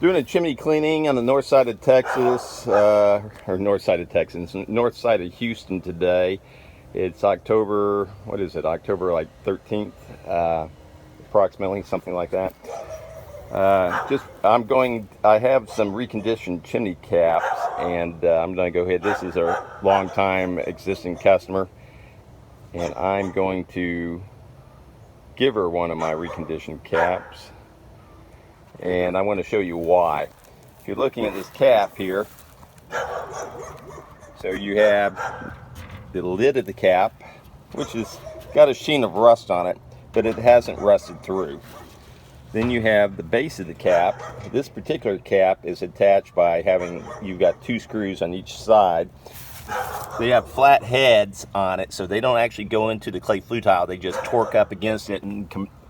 Doing a chimney cleaning on the north side of Texas, or north side of Houston today. It's October, what is it, October like 13th, approximately, something like that. I have some reconditioned chimney caps, and I'm going to go ahead. This is a long-time existing customer, and I'm going to give her one of my reconditioned caps. And I want to show you why. If you're looking at this cap here, so you have the lid of the cap, which has got a sheen of rust on it, but it hasn't rusted through. Then you have the base of the cap. This particular cap is attached by you've got two screws on each side. They have flat heads on it, so they don't actually go into the clay flue tile. They just torque up against it and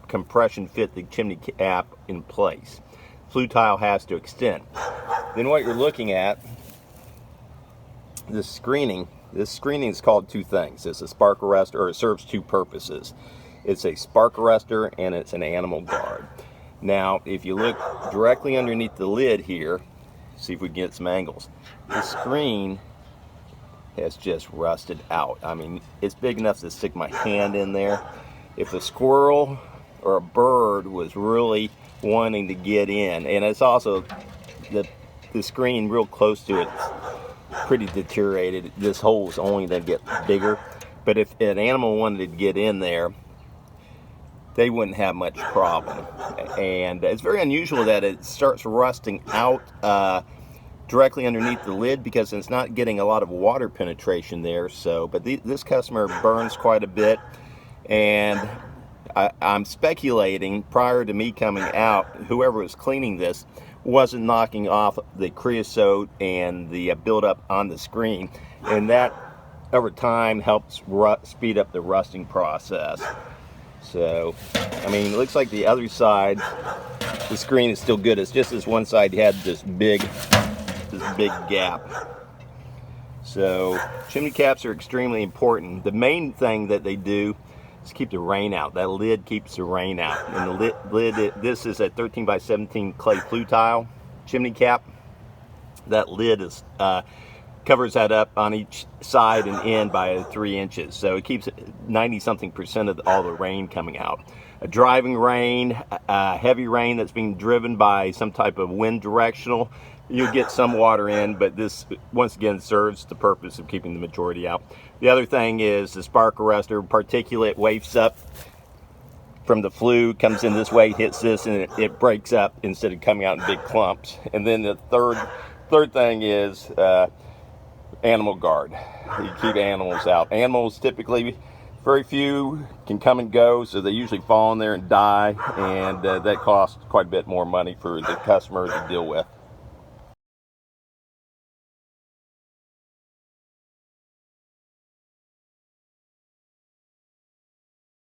compression fit the chimney cap in place. Flue tile has to extend. Then what you're looking at, this screening is called two things. It's a spark arrestor, or it serves two purposes. It's a spark arrestor and it's an animal guard. Now, if you look directly underneath the lid here, see if we can get some angles. The screen has just rusted out. I mean, it's big enough to stick my hand in there. If a squirrel or a bird was really wanting to get in, and it's also the screen real close to it's pretty deteriorated. This hole is only going to get bigger, but if an animal wanted to get in there, they wouldn't have much problem. And it's very unusual that it starts rusting out directly underneath the lid, because it's not getting a lot of water penetration there. So, but this customer burns quite a bit, and I'm speculating, prior to me coming out, whoever was cleaning this wasn't knocking off the creosote and the buildup on the screen, and that over time helps speed up the rusting process. So, I mean, it looks like the other side, the screen is still good. It's just this one side had this big gap. So, chimney caps are extremely important. The main thing that they do is keep the rain out. That lid keeps the rain out. And the lid, this is a 13 by 17 clay flue tile chimney cap. That lid covers that up on each side and end by 3 inches. So it keeps 90-something% of all the rain coming out. A driving rain, heavy rain that's being driven by some type of wind directional, you get some water in, but this once again serves the purpose of keeping the majority out. The other thing is the spark arrestor. Particulate wafts up from the flue, comes in this way, hits this, and it breaks up instead of coming out in big clumps. And then the third thing is animal guard. You keep animals out. Animals typically, very few can come and go, so they usually fall in there and die, and that costs quite a bit more money for the customer to deal with.